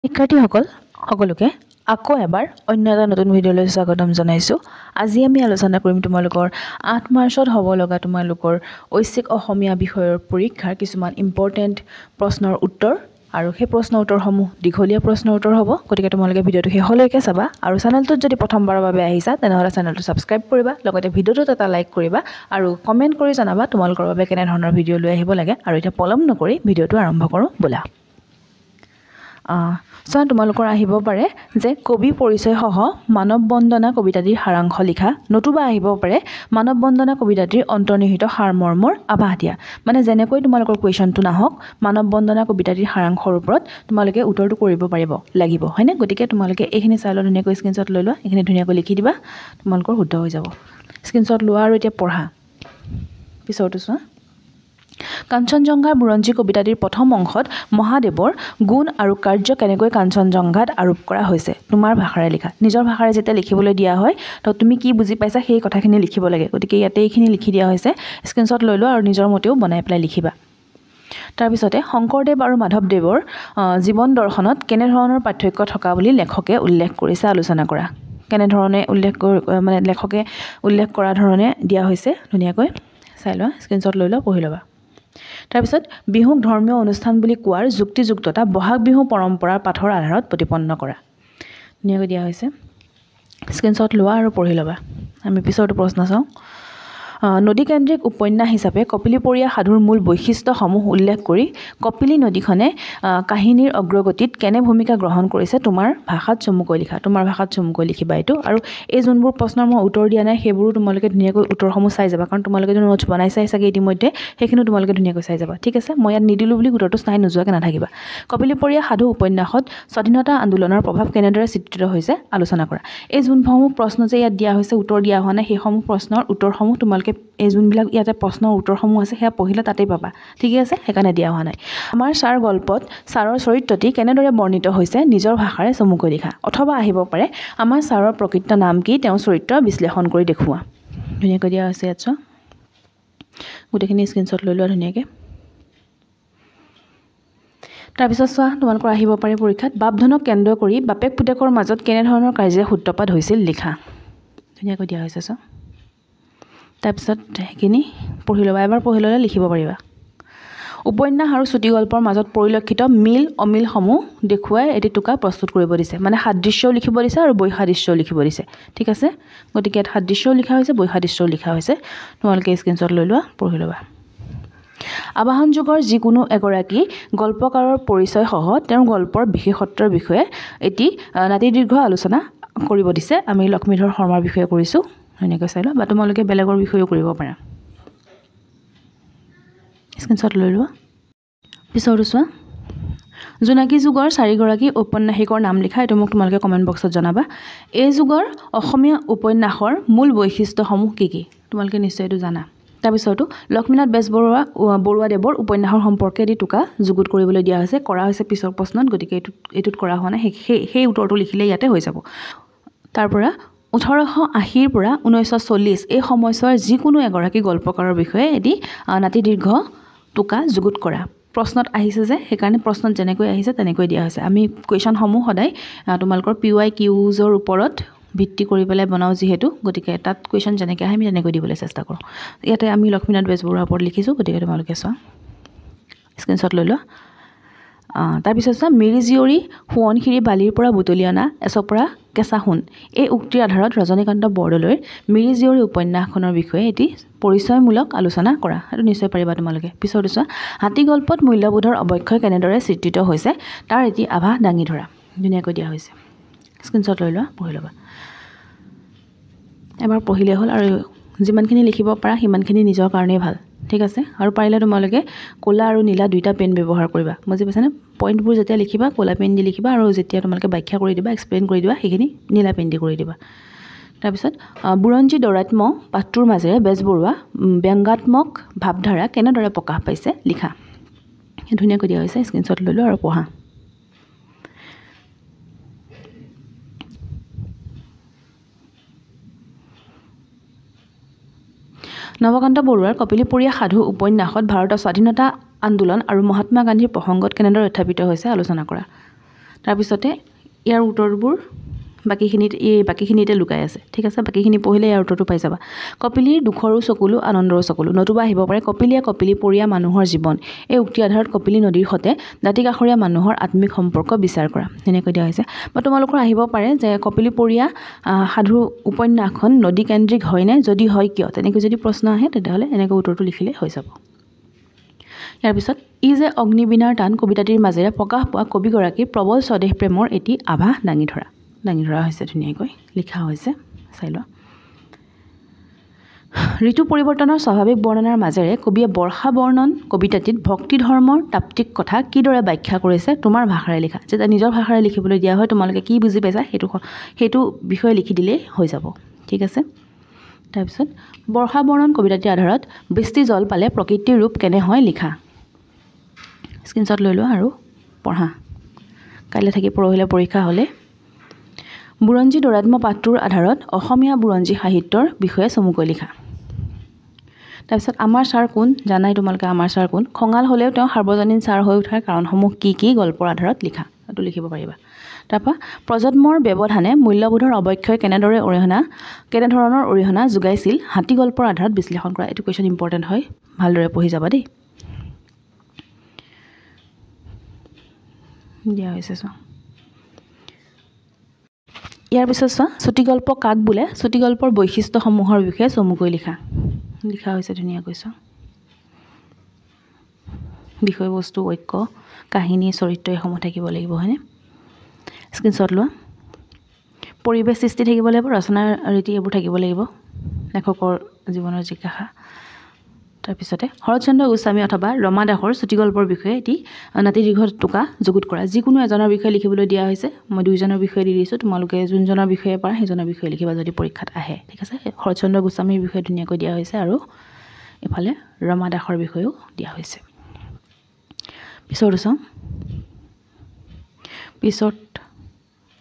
শিক্ষাৰ্থীসকল সকলোকে আকৌ এবাৰ অন্য এটা নতুন ভিডিঅ'লৈ স্বাগতম জনাইছোঁ। আজি আমি আলোচনা কৰিম তোমালোকৰ ৮ মাৰ্চত হ'ব লগা তোমালোকৰ ঐচ্ছিক অসমীয়া বিষয়ৰ পৰীক্ষাৰ কিছুমান ইম্পৰ্টেণ্ট প্ৰশ্নৰ উত্তৰ আৰু সেই প্ৰশ্ন উত্তৰসমূহ দীঘলীয়া প্ৰশ্নৰ উত্তৰ হ'ব। গতিকে তোমালোকে ভিডিঅ'টো শেষলৈকে চাবা আৰু চেনেলটোত যদি প্ৰথমবাৰৰ বাবে আহিছা তেনেহ'লে চেনেলটো ছাবস্ক্ৰাইব কৰিবা, লগতে ভিডিঅ'টোত এটা লাইক কৰিবা আৰু কমেণ্ট কৰি জনাবা তোমালোকৰ বাবে কেনেধৰণৰ ভিডিঅ' লৈ আহিব লাগে। আৰু এতিয়া পলম নকৰি ভিডিঅ'টো আৰম্ভ কৰোঁ ব'লা। তোমালোকৰ আহিব পাৰে যে কবি পৰিচয় সহ মানৱ বন্দনা কবিতাটিৰ সাৰাংশ লিখা, নতুবা আহিব পাৰে মানৱ বন্দনা কবিতাটিৰ অন্তৰ্নিহিত সাৰমৰ্মৰ আভাস দিয়া। মানে যেনেকৈ তোমালোকৰ কুৱেশ্যনটো নাহক, মানৱ বন্দনা কবিতাটিৰ সাৰাংশৰ ওপৰত তোমালোকে উত্তৰটো কৰিব লাগিব, হয়নে? গতিকে তোমালোকে এইখিনি চাই লোৱা, ধুনীয়াকৈ স্ক্ৰীনশ্বট লৈ লোৱা, এইখিনি ধুনীয়াকৈ লিখি দিবা, তোমালোকৰ শুদ্ধ হৈ যাব। স্ক্ৰীনশ্বট লোৱা আৰু এতিয়া পঢ়া। পিছৰটো চোৱা। কাঞ্চনজংঘাৰ বুৰঞ্জী কবিতাটিৰ প্ৰথম অংশত মহাদেৱৰ গুণ আৰু কাৰ্য কেনেকৈ কাঞ্চনজংঘাত আৰোপ কৰা হৈছে তোমাৰ ভাষাৰে লিখা। নিজৰ ভাষাৰে যেতিয়া লিখিবলৈ দিয়া হয় তো তুমি কি বুজি পাইছা সেই কথাখিনি লিখিব লাগে। গতিকে ইয়াতে এইখিনি লিখি দিয়া হৈছে, স্ক্ৰীনশ্বট লৈ লোৱা আৰু নিজৰ মতেও বনাই পেলাই লিখিবা। তাৰপিছতে শংকৰদেৱ আৰু মাধৱদেৱৰ জীৱন দৰ্শনত কেনেধৰণৰ পাৰ্থক্য থকা বুলি লেখকে উল্লেখ কৰিছে আলোচনা কৰা। কেনেধৰণে লেখকে উল্লেখ কৰা ধৰণে দিয়া হৈছে, ধুনীয়াকৈ চাই লোৱা, স্ক্ৰীনশ্বট লৈ লোৱা, পঢ়ি ল'বা। তাৰপিছত বিহুক ধৰ্মীয় অনুষ্ঠান বুলি কোৱাৰ যুক্তিযুক্ততা বহাগ বিহু পৰম্পৰাৰ পাঠৰ আধাৰত প্ৰতিপন্ন কৰা। ধুনীয়াকৈ দিয়া হৈছে, স্ক্ৰীনশ্বট লোৱা আৰু পঢ়ি ল'বা। আমি পিছৰটো প্ৰশ্ন চাওঁ। নদীকেন্দ্ৰিক উপন্যাস হিচাপে কপিলীপৰীয়া সাধুৰ মূল বৈশিষ্ট্যসমূহ উল্লেখ কৰি কপিলী নদীখনে কাহিনীৰ অগ্ৰগতিত কেনে ভূমিকা গ্ৰহণ কৰিছে তোমাৰ ভাষাত চমুকৈ লিখা। তোমাৰ ভাষাত চমুকৈ লিখিবা এইটো। আৰু এই যোনবোৰ প্ৰশ্নৰ মই উত্তৰ দিয়া নাই সেইবোৰো তোমালোকে ধুনীয়াকৈ উত্তৰসমূহ চাই যাবা, কাৰণ তোমালোকে যদি নোটছ বনাইছাই চাগে ইতিমধ্যে, সেইখিনিও তোমালোকে ধুনীয়াকৈ চাই যাবা, ঠিক আছে? মই ইয়াত নিদিলোঁ বুলি উত্তৰটো চাই নোযোৱাকৈ নাথাকিবা। কপিলীপৰীয়া সাধু উপন্যাসত স্বাধীনতা আন্দোলনৰ প্ৰভাৱ কেনেদৰে চিত্ৰিত হৈছে আলোচনা কৰা। এই যোনসমূহ প্ৰশ্ন যে ইয়াত দিয়া হৈছে, উত্তৰ দিয়া হোৱা নাই, সেইসমূহ প্ৰশ্নৰ উত্তৰসমূহ তোমালোকে এই যোনবিলাক ইয়াতে প্ৰশ্নৰ উত্তৰসমূহ আছে সেয়া পঢ়িলে তাতেই পাবা, ঠিকে আছে? সেইকাৰণে দিয়া হোৱা নাই। আমাৰ ছাৰ গল্পত ছাৰৰ চৰিত্ৰটি কেনেদৰে বৰ্ণিত হৈছে নিজৰ ভাষাৰে চমুকৈ লিখা। অথবা আহিব পাৰে আমাৰ ছাৰৰ প্ৰকৃত নাম কি, তেওঁৰ চৰিত্ৰ বিশ্লেষণ কৰি দেখুওৱা। ধুনীয়াকৈ দিয়া হৈছে ইয়াত চোৱা, গোটেইখিনি স্ক্ৰীনশ্বট লৈ লোৱা ধুনীয়াকৈ। তাৰপিছত চোৱা, তোমালোকৰ আহিব পাৰে পৰীক্ষাত বাপধনক কেন্দ্ৰ কৰি বাপেক পুতেকৰ মাজত কেনেধৰণৰ কাজিয়া সূত্ৰপাত হৈছিল লিখা। ধুনীয়াকৈ দিয়া হৈছে চোৱা। তাৰপিছত সেইখিনি পঢ়ি ল'বা, এবাৰ পঢ়ি ল'লে লিখিব পাৰিবা। উপন্যাস আৰু চুটিগল্পৰ মাজত পৰিলক্ষিত মিল অমিলসমূহ দেখুৱাই এটি টোকা প্ৰস্তুত কৰিব দিছে। মানে সাদৃশ্যও লিখিব দিছে আৰু বৈসাদৃশ্যও লিখিব দিছে, ঠিক আছে? গতিকে ইয়াত সাদৃশ্যও লিখা হৈছে, বৈসাদৃশ্যও লিখা হৈছে। তোমালোকে স্ক্ৰীনশ্বট লৈ লোৱা, পঢ়ি ল'বা। আবাহন যুগৰ যিকোনো এগৰাকী গল্পকাৰৰ পৰিচয় সহ তেওঁৰ গল্পৰ বিশেষত্বৰ বিষয়ে এটি নাতিদীৰ্ঘ আলোচনা কৰিব দিছে। আমি লক্ষ্মীধৰ শৰ্মাৰ বিষয়ে কৰিছোঁ, ধুনীয়াকৈ চাই লোৱা, বা তোমালোকে বেলেগৰ বিষয়েও কৰিব পাৰা। স্ক্ৰীনশ্বট লৈ লোৱা। পিছৰটো চোৱা। জোনাকী যুগৰ 4গৰাকী ঔপন্যাসিকৰ নাম লিখা। এইটো মোক তোমালোকে কমেণ্ট বক্সত জনাবা। এই যুগৰ অসমীয়া উপন্যাসৰ মূল বৈশিষ্ট্যসমূহ কি কি, তোমালোকে নিশ্চয় এইটো জানা। তাৰপিছতো লক্ষ্মীনাথ বেজবৰুৱাদেৱৰ উপন্যাসৰ সম্পৰ্কে এটি টোকা যুগুত কৰিবলৈ দিয়া হৈছে, কৰা হৈছে পিছৰ প্ৰশ্নত। গতিকে এইটোত কৰা হোৱা নাই, সেই উত্তৰটো লিখিলে ইয়াতে হৈ যাব। তাৰপৰা 1880ৰ পৰা 1940 এই সময়ছোৱাৰ যিকোনো এগৰাকী গল্পকাৰৰ বিষয়ে এটি নাতিদীৰ্ঘ টোকা যুগুত কৰা। প্ৰশ্নত আহিছে যে, সেইকাৰণে প্ৰশ্নত যেনেকৈ আহিছে তেনেকৈ দিয়া হৈছে। আমি কুৱেশ্যনসমূহ সদায় তোমালোকৰ PYQৰ ওপৰত ভিত্তি কৰি পেলাই বনাওঁ যিহেতু, গতিকে তাত কুৱেশ্যন যেনেকৈ আহে আমি তেনেকৈ দিবলৈ চেষ্টা কৰোঁ। ইয়াতে আমি লক্ষ্মীনাথ বেজবৰুৱাৰ ওপৰত লিখিছোঁ, গতিকে তোমালোকে চোৱা, স্ক্ৰীনশ্বট লৈ লোৱা। তাৰপিছত চোৱা, মিৰি জীয়ৰী সোৱণশিৰি বালিৰ পৰা বুটলি অনা এচপৰা কেঁচা সোণ। এই উক্তিৰ আধাৰত ৰজনীকান্ত বৰদলৈৰ মিৰি জীয়ৰী উপন্যাসখনৰ বিষয়ে এটি পৰিচয়মূলক আলোচনা কৰা। সেইটো নিশ্চয় পাৰিবা তোমালোকে। পিছৰটো চোৱা, হাতী গল্পত মূল্যবোধৰ অৱক্ষয় কেনেদৰে চিত্ৰিত হৈছে তাৰ এটি আভাস দাঙি ধৰা। ধুনীয়াকৈ দিয়া হৈছে, স্ক্ৰীনশ্বট লৈ লোৱা, পঢ়ি ল'বা। এবাৰ পঢ়িলে হ'ল, আৰু যিমানখিনি লিখিব পাৰা সিমানখিনি নিজৰ কাৰণেই ভাল, ঠিক আছে? আৰু পাৰিলে তোমালোকে ক'লা আৰু নীলা দুইটা পেন ব্যৱহাৰ কৰিবা, বুজি পাইছানে? পইণ্টবোৰ যেতিয়া লিখিবা ক'লা পেন দি লিখিবা, আৰু যেতিয়া তোমালোকে ব্যাখ্যা কৰি দিবা, এক্সপ্লেইন কৰি দিবা, সেইখিনি নীলা পেন দি কৰি দিবা। তাৰপিছত বুৰঞ্জী দৌৰাত্ম্য পাঠটোৰ মাজেৰে বেজবৰুৱা ব্যংগাত্মক ভাৱধাৰা কেনেদৰে প্ৰকাশ পাইছে লিখা। ধুনীয়াকৈ দিয়া হৈছে, স্ক্ৰীনশ্বট লৈ লোৱা আৰু পঢ়া। নৱকান্ত বৰুৱাৰ কপিলীপৰীয়া সাধু উপন্যাসত ভাৰতৰ স্বাধীনতা আন্দোলন আৰু মহাত্মা গান্ধীৰ প্ৰসংগত কেনেদৰে উত্থাপিত হৈছে আলোচনা কৰা। তাৰপিছতে ইয়াৰ উত্তৰবোৰ বাকীখিনিতে লুকাই আছে ঠিক আছে বাকীখিনি পঢ়িলে ইয়াৰ উত্তৰটো পাই যাবা কপিলীৰ দুখৰো চকুলো আনন্দৰো চকুলো নতুবা আহিব পাৰে কপিলীয়ে কপিলীপৰীয়া মানুহৰ জীৱন এই উক্তি আধাৰত কপিলী নদীৰ সতে দাঁতিকাষৰীয়া মানুহৰ আত্মিক সম্পৰ্ক বিচাৰ কৰা এনেকৈ দিয়া হৈছে বা তোমালোকৰ আহিব পাৰে যে কপিলীপৰীয়া সাধু উপন্যাসখন নদী কেন্দ্ৰিক হয়নে যদি হয় কিয় তেনেকৈ যদি প্ৰশ্ন আহে তেতিয়াহ'লে এনেকৈ উত্তৰটো লিখিলে হৈ যাব ইয়াৰ পিছত ই যে অগ্নিবীণাৰ টান কবিতাটিৰ মাজেৰে প্ৰকাশ পোৱা কবিগৰাকীৰ প্ৰবল স্বদেশ প্ৰেমৰ এটি আভাস দাঙি ধৰা হৈছে ধুনীয়াকৈ লিখা হৈছে চাই লোৱা ঋতু পৰিৱৰ্তনৰ স্বাভাৱিক বৰ্ণনাৰ মাজেৰে কবিয়ে বৰ্ষা বৰ্ণন কবিতাটিত ভক্তি ধৰ্মৰ তাত্ত্বিক কথা কিদৰে ব্যাখ্যা কৰিছে তোমাৰ ভাষাৰে লিখা যেতিয়া নিজৰ ভাষাৰে লিখিবলৈ দিয়া হয় তোমালোকে কি বুজি পাইছা সেইটো বিষয়ে লিখি দিলেই হৈ যাব ঠিক আছে তাৰপিছত বৰ্ষা বৰ্ণন কবিতাটিৰ আধাৰত বৃষ্টি জল পালে প্ৰকৃতিৰ ৰূপ কেনে হয় লিখা স্ক্ৰীনশ্বট লৈ লোৱা আৰু পঢ়া কাইলৈ থাকি পৰহিলে পৰীক্ষা হ'লে বুৰঞ্জী দৌৰাত্ম্য পাঠটোৰ আধাৰত অসমীয়া বুৰঞ্জী সাহিত্যৰ বিষয়ে চমুকৈ লিখা তাৰপিছত আমাৰ ছাৰ কোন জানাই তোমালোকে আমাৰ ছাৰ কোন খঙাল হ'লেও তেওঁ সাৰ্বজনীন ছাৰ হৈ উঠাৰ কাৰণসমূহ কি গল্পৰ আধাৰত লিখা এইটো লিখিব পাৰিবা তাৰপৰা প্ৰজন্মৰ ব্যৱধানে মূল্যবোধৰ অৱক্ষয় কেনেধৰণৰ অৰিহণা যোগাইছিল হাতী গল্পৰ আধাৰত বিশ্লেষণ কৰা এইটো কুৱেশ্যন ইম্পৰ্টেণ্ট হয় ভালদৰে পঢ়ি যাবা দেই দিয়া হৈছে চোৱা ইয়াৰ পিছত চোৱা চুটিগল্প কাক বোলে চুটিগল্পৰ বৈশিষ্ট্যসমূহৰ বিষয়ে চমুকৈ লিখা হৈছে ধুনীয়াকৈ চোৱা বিষয়বস্তু ঐক্য কাহিনী চৰিত্ৰ এইসমূহ থাকিব লাগিব হয়নে স্ক্ৰীনশ্বট লোৱা পৰিৱেশ সৃষ্টি থাকিব লাগিব ৰচনাৰ ৰীতি এইবোৰ থাকিব লাগিব লেখকৰ জীৱনৰ জিজ্ঞাসা তাৰপিছতে শৰৎচন্দ্ৰ গোস্বামী অথবা ৰমা দাসৰ চুটিগল্পৰ বিষয়ে এটি নাতি দীৰ্ঘ টোকা যুগুত কৰা যিকোনো এজনৰ বিষয়ে লিখিবলৈ দিয়া হৈছে মই দুইজনৰ বিষয়ে দি দিছোঁ তোমালোকে যোনজনৰ বিষয়ে পাৰা সেইজনৰ বিষয়ে লিখিবা যদি পৰীক্ষাত আহে ঠিক আছে শৰৎচন্দ্ৰ গোস্বামীৰ বিষয়ে ধুনীয়াকৈ দিয়া হৈছে আৰু এফালে ৰমা দাসৰ বিষয়েও দিয়া হৈছে পিছত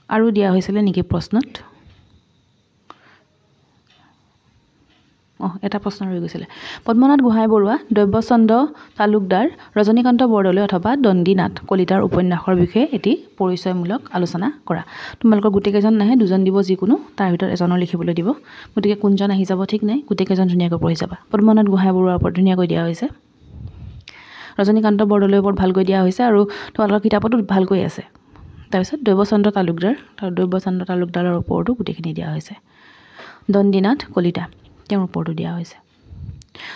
আৰু দিয়া হৈছিলে নেকি প্ৰশ্নত এটা প্ৰশ্ন ৰৈ গৈছিলে পদ্মনাথ গোহাঁই বৰুৱা দব্যচন্দ্ৰ তালুকদাৰ ৰজনীকান্ত বৰদলৈ অথবা দণ্ডিনাথ কলিতাৰ উপন্যাসৰ বিষয়ে এটি পৰিচয়মূলক আলোচনা কৰা তোমালোকৰ গোটেইকেইজন নাহে দুজন দিব যিকোনো তাৰ ভিতৰত এজনৰ লিখিবলৈ দিব গতিকে কোনজন আহি যাব ঠিক নাই গোটেইকেইজন ধুনীয়াকৈ পঢ়ি যাবা পদ্মনাথ গোহাঁই বৰুৱাৰ ওপৰত ধুনীয়াকৈ দিয়া হৈছে ৰজনীকান্ত বৰদলৈৰ ওপৰত ভালকৈ দিয়া হৈছে আৰু তোমালোকৰ কিতাপতো ভালকৈ আছে তাৰপিছত দব্যচন্দ্ৰ তালুকদাৰৰ ওপৰতো গোটেইখিনি দিয়া হৈছে দণ্ডিনাথ কলিতা তেওঁৰ ওপৰতো দিয়া হৈছে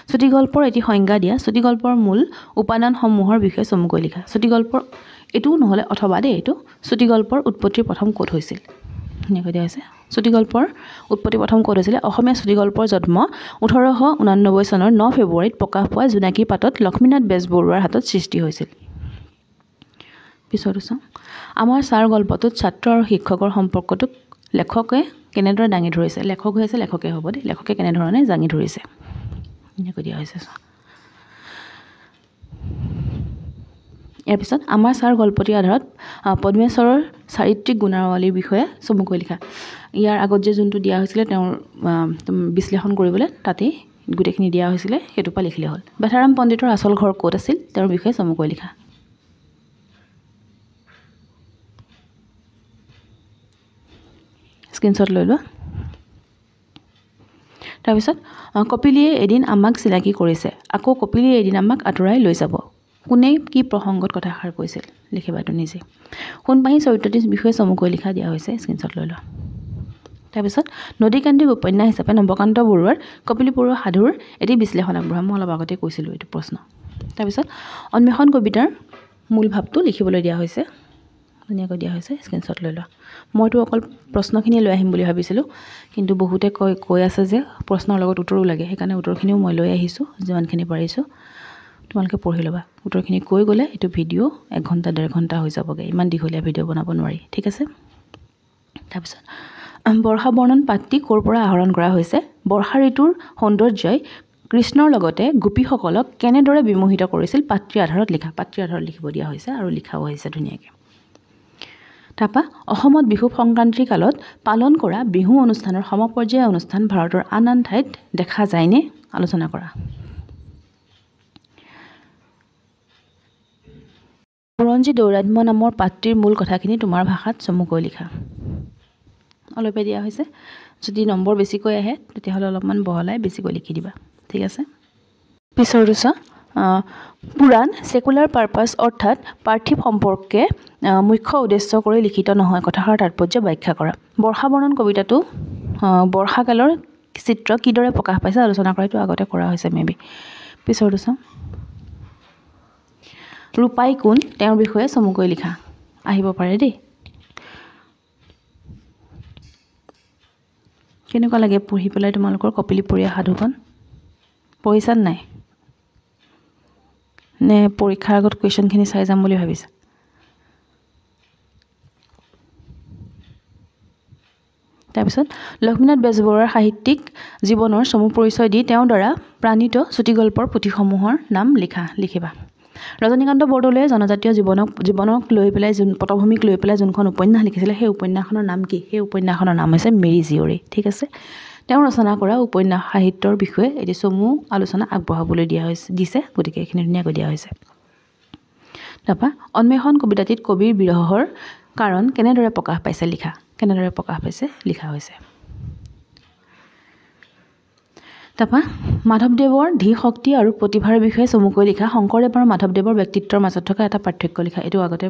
চুটিগল্পৰ এটি সংজ্ঞা দিয়া চুটিগল্পৰ মূল উপাদানসমূহৰ বিষয়ে চমুকৈ লিখা চুটিগল্পৰ এইটোও নহ'লে অথবা দেই এইটো চুটিগল্পৰ উৎপত্তি প্ৰথম ক'ত হৈছিল এনেকৈ দিয়া হৈছে চুটিগল্পৰ উৎপত্তি প্ৰথম ক'ত হৈছিলে অসমীয়া চুটিগল্পৰ জন্ম 1889 চনৰ 9 ফেব্ৰুৱাৰীত প্ৰকাশ পোৱা জোনাকী পাতত লক্ষ্মীনাথ বেজবৰুৱাৰ হাতত সৃষ্টি হৈছিল পিছত আমাৰ ছাৰ গল্পটোত ছাত্ৰ আৰু শিক্ষকৰ সম্পৰ্কটোক লেখকে কেনেদৰে দাঙি ধৰিছে লেখক হৈ আছে লেখকে হ'ব দেই লেখকে কেনেধৰণে দাঙি ধৰিছে এনেকৈ দিয়া হৈছে ইয়াৰ পিছত আমাৰ ছাৰ গল্পটিৰ আধাৰত পদ্মেশ্বৰৰ চাৰিত্ৰিক গুণাৱলীৰ বিষয়ে চমুকৈ লিখা ইয়াৰ আগত যে যোনটো দিয়া হৈছিলে তেওঁৰ বিশ্লেষণ কৰিবলৈ তাতেই গোটেইখিনি দিয়া হৈছিলে সেইটোৰ পৰা লিখিলে হ'ল বেথাৰাম পণ্ডিতৰ আচল ঘৰ ক'ত আছিল তেওঁৰ বিষয়ে চমুকৈ লিখা স্ক্ৰীনশ্বট লৈ লোৱা তাৰপিছত কপিলীয়ে এদিন আমাক চিনাকি কৰিছে আকৌ কপিলীয়ে এদিন আমাক আঁতৰাই লৈ যাব কোনে কি প্ৰসংগত কথাষাৰ কৈছিল লিখিবা এইটো নিজে সোণপাহি চৰিত্ৰটিৰ বিষয়ে চমুকৈ লিখা দিয়া হৈছে স্ক্ৰীনশ্বট লৈ লোৱা তাৰপিছত নদীকেন্দ্ৰিক উপন্যাস হিচাপে নৱকান্ত বৰুৱাৰ কপিলীপৰুৱা সাধুৰ এটি বিশ্লেষণ আগবঢ়াম মই অলপ আগতে কৈছিলোঁ এইটো প্ৰশ্ন তাৰপিছত অন্বেষণ কবিতাৰ মূল ভাৱটো লিখিবলৈ দিয়া হৈছে ধুনীয়াকৈ দিয়া হৈছে স্ক্ৰীনশ্বট লৈ লোৱা মইতো অকল প্ৰশ্নখিনি লৈ আহিম বুলি ভাবিছিলোঁ কিন্তু বহুতে কৈ আছে যে প্ৰশ্নৰ লগত উত্তৰো লাগে সেইকাৰণে উত্তৰখিনিও মই লৈ আহিছোঁ যিমানখিনি পাৰিছোঁ তোমালোকে পঢ়ি ল'বা উত্তৰখিনি কৈ গ'লে এইটো ভিডিঅ' 1 ঘণ্টা 1.5 ঘণ্টা হৈ যাবগৈ ইমান দীঘলীয়া ভিডিঅ' বনাব নোৱাৰি ঠিক আছে তাৰপিছত বৰ্ষা বৰ্ণন পাঠটি ক'ৰ পৰা আহৰণ কৰা হৈছে বৰ্ষা ঋতুৰ সৌন্দৰ্যই কৃষ্ণৰ লগতে গোপীসকলক কেনেদৰে বিমোহিত কৰিছিল পাঠটিৰ আধাৰত লিখিব দিয়া হৈছে আৰু লিখাও হৈছে ধুনীয়াকৈ তাৰপৰা অসমত বিহু সংক্ৰান্তিৰ কালত পালন কৰা বিহু অনুষ্ঠানৰ সমপৰ্যায়ৰ অনুষ্ঠান ভাৰতৰ আন ঠাইত দেখা যায়নে আলোচনা কৰা বুৰঞ্জী দৌৰাত্ম্য নামৰ পাঠটিৰ মূল কথাখিনি তোমাৰ ভাষাত চমুকৈ লিখা। অলপে দিয়া হৈছে, যদি নম্বৰ বেছিকৈ আহে তেতিয়াহ'লে অলপমান বহলাই বেছিকৈ লিখি দিবা, ঠিক আছে। পিছৰটো চোৱা, পুৰাণ সেকুলাৰ পাৰ্পাছ অৰ্থাৎ পাৰ্থিৱ সম্পৰ্কে মুখ্য উদ্দেশ্য কৰি লিখিত নহয়, কথাষাৰ তাৎপৰ্য ব্যাখ্যা কৰা। বৰ্ষা বৰ্ণন কবিতাটো বৰ্ষাকালৰ চিত্ৰ কিদৰে প্ৰকাশ পাইছে আলোচনা কৰাটো আগতে কৰা হৈছে মেবি। পিছৰটো চাওঁ, ৰূপাই কোন, তেওঁৰ বিষয়ে চমুকৈ লিখা। আহিব পাৰে দেই। কেনেকুৱা লাগে পঢ়ি পেলাই তোমালোকৰ কপিলীপৰীয়া সাধুখন? পঢ়িছানে নাই? নে পৰীক্ষাৰ আগত কুৱেশ্যনখিনি চাই যাম বুলি ভাবিছা? তাৰপিছত লক্ষ্মীনাথ বেজবৰুৱাৰ সাহিত্যিক জীৱনৰ চমু পৰিচয় দি তেওঁৰ দ্বাৰা প্ৰাণিত চুটিগল্পৰ পুথিসমূহৰ নাম লিখিবা। ৰজনীকান্ত বৰদলৈয়ে জনজাতীয় জীৱনক লৈ পেলাই পটভূমিক লৈ পেলাই যোনখন উপন্যাস লিখিছিলে সেই উপন্যাসখনৰ নাম কি? সেই উপন্যাসখনৰ নাম হৈছে মিৰি জীয়ৰী, ঠিক আছে। তেওঁ ৰচনা কৰা উপন্যাস সাহিত্যৰ বিষয়ে এটি চমু আলোচনা আগবঢ়াবলৈ দিছে, গতিকে এইখিনি ধুনীয়াকৈ দিয়া হৈছে। তাৰপৰা অন্বেষণ কবিতাটিত কবিৰ বিৰহৰ কাৰণ কেনেদৰে প্ৰকাশ পাইছে লিখা হৈছে। তাৰপৰা মাধৱদেৱৰ ধী শক্তি আৰু প্ৰতিভাৰ বিষয়ে চমুকৈ লিখা। শংকৰদেৱ আৰু মাধৱদেৱৰ ব্যক্তিত্বৰ মাজত থকা এটা পাৰ্থক্য লিখা। এইটো আগতে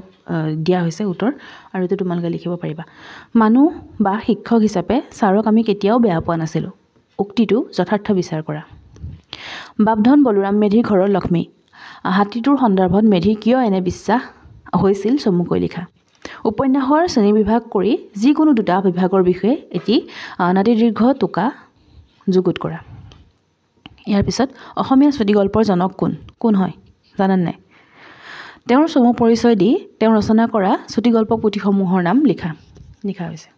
দিয়া হৈছে উত্তৰ, আৰু এইটো তোমালোকে লিখিব পাৰিবা। মানুহ বা শিক্ষক হিচাপে ছাৰক আমি কেতিয়াও বেয়া পোৱা নাছিলোঁ, উক্তিটো যথাৰ্থ বিচাৰ কৰা। বাপধন বলোৰাম মেধিৰ ঘৰৰ লক্ষ্মী, হাতীটোৰ সন্দৰ্ভত মেধিৰ কিয় এনে বিশ্বাস হৈছিল চমুকৈ লিখা। উপন্যাসৰ শ্ৰেণীবিভাগ কৰি যিকোনো দুটা বিভাগৰ বিষয়ে এটি নাতিদীৰ্ঘ টোকা যুগুত কৰা। ইয়াৰ পিছত অসমীয়া চুটিগল্পৰ জনক কোন হয় জানানে নাই? তেওঁৰ চমু পৰিচয় দি তেওঁ ৰচনা কৰা চুটিগল্প পুথিসমূহৰ নাম লিখা হৈছে,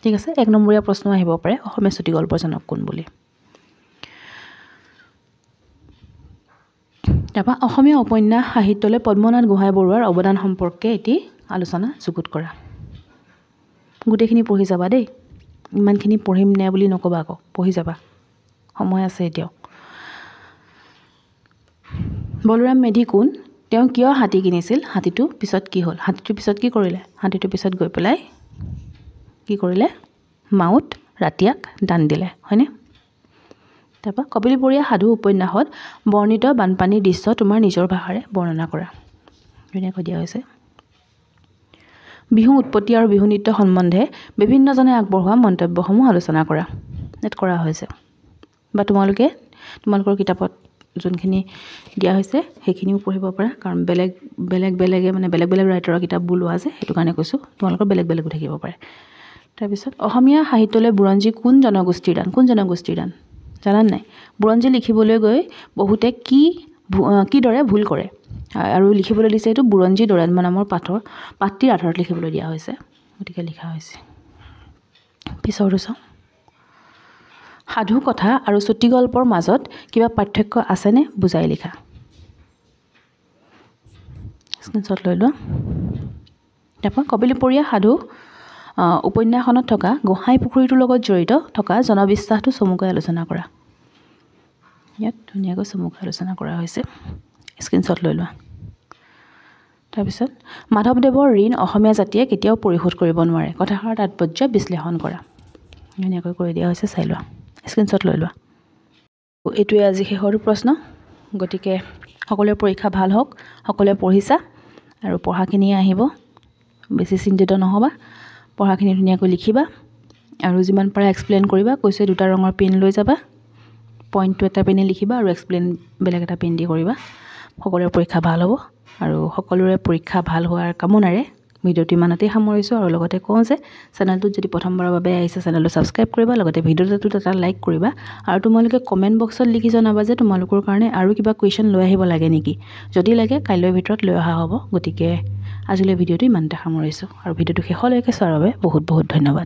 ঠিক আছে। 1 নম্বৰীয়া প্ৰশ্ন আহিব পাৰে অসমীয়া চুটিগল্পৰ জনক কোন বুলি। তাৰপৰা অসমীয়া উপন্যাস সাহিত্যলৈ পদ্মনাথ গোহাঁই বৰুৱাৰ অৱদান সম্পৰ্কে এটি আলোচনা যুগুত কৰা। গোটেইখিনি পঢ়ি যাবা দেই, ইমানখিনি পঢ়িম নে বুলি নক'বা আকৌ, পঢ়ি যাবা, সময় আছে এতিয়াও। বলোৰাম মেধি কোন, তেওঁ কিয় হাতী কিনিছিল, হাতীটো পিছত কি হ'ল, হাতীটোৰ পিছত কি কৰিলে, হাতীটোৰ পিছত গৈ পেলাই কি কৰিলে, মাউত ৰাতিয়াক দান দিলে, হয়নে? তাৰপৰা কপিলীপৰীয়া সাধু উপন্যাসত বৰ্ণিত বানপানীৰ দৃশ্য তোমাৰ নিজৰ ভাষাৰে বৰ্ণনা কৰা। ধুনীয়াকৈ দিয়া হৈছে। বিহু উৎপত্তি আৰু বিহু নৃত্য সম্বন্ধে বিভিন্নজনে আগবঢ়োৱা মন্তব্যসমূহ আলোচনা কৰা। ইয়াত কৰা হৈছে, বা তোমালোকৰ কিতাপত যোনখিনি দিয়া হৈছে সেইখিনিও পঢ়িব পাৰা, কাৰণ বেলেগ ৰাইটাৰৰ কিতাপবোৰ লোৱা যে, সেইটো কাৰণে কৈছোঁ। তোমালোকৰ বেলেগো থাকিব পাৰে। তাৰপিছত অসমীয়া সাহিত্যলৈ বুৰঞ্জী কোন জনগোষ্ঠীৰ দান জানানে নাই? বুৰঞ্জী লিখিবলৈ গৈ বহুতে কিদৰে ভুল কৰে, আৰু লিখিবলৈ দিছে এইটো বুৰঞ্জী দৌৰাত্ম্য নামৰ পাঠটিৰ আধাৰত লিখিবলৈ দিয়া হৈছে, গতিকে লিখা হৈছে। পিছৰটো চাওঁ, সাধু কথা আৰু চুটিগল্পৰ মাজত কিবা পাৰ্থক্য আছেনে বুজাই লিখা। স্ক্ৰীনশ্বট লৈ লোৱা। তাৰপৰা কপিলীপৰীয়া সাধু উপন্যাসখনত থকা গোহাঁই পুখুৰীটোৰ লগত জড়িত থকা জনবিশ্বাসটো চমুকৈ আলোচনা কৰা। ইয়াত ধুনীয়াকৈ চমুকৈ আলোচনা কৰা হৈছে, স্ক্ৰীনশ্বট লৈ লোৱা। তাৰপিছত মাধৱদেৱৰ ঋণ অসমীয়া জাতিয়ে কেতিয়াও পৰিশোধ কৰিব নোৱাৰে, কথাষাৰ তাৎপৰ্য বিশ্লেষণ কৰা। ধুনীয়াকৈ কৰি দিয়া হৈছে, চাই লোৱা, স্ক্ৰীনশ্বট লৈ লোৱা। এইটোৱে আজি শেষৰ প্ৰশ্ন, গতিকে সকলোৰে পৰীক্ষা ভাল হওক, সকলোৱে পঢ়িছা আৰু পঢ়াখিনি আহিব, বেছি চিন্তিত নহ'বা, পঢ়াখিনি ধুনীয়াকৈ লিখিবা আৰু যিমান পাৰা এক্সপ্লেইন কৰিবা। কৈছে 2টা ৰঙৰ পেন লৈ যাবা, পইণ্টটো এটা পেনে লিখিবা আৰু এক্সপ্লেইন বেলেগ এটা পেন দি কৰিবা। সকলোৰে পৰীক্ষা ভাল হ'ব, আৰু সকলোৰে পৰীক্ষা ভাল হোৱাৰ কামনাৰে ভিডিঅ'টো ইমানতেই সামৰিছোঁ, আৰু লগতে কওঁ যে চেনেলটোত যদি প্ৰথমবাৰৰ বাবে আহিছে চেনেলটো ছাবস্ক্ৰাইব কৰিবা, লগতে ভিডিঅ'টোত এটা লাইক কৰিবা, আৰু তোমালোকে কমেণ্ট বক্সত লিখি জনাবা যে তোমালোকৰ কাৰণে আৰু কিবা কুৱেশ্যন লৈ আহিব লাগে নেকি। যদি লাগে কাইলৈৰ ভিতৰত লৈ অহা হ'ব। গতিকে আজিলৈ ভিডিঅ'টো ইমানতে সামৰিছোঁ, আৰু ভিডিঅ'টো শেষলৈকে চোৱাৰ বাবে বহুত ধন্যবাদ।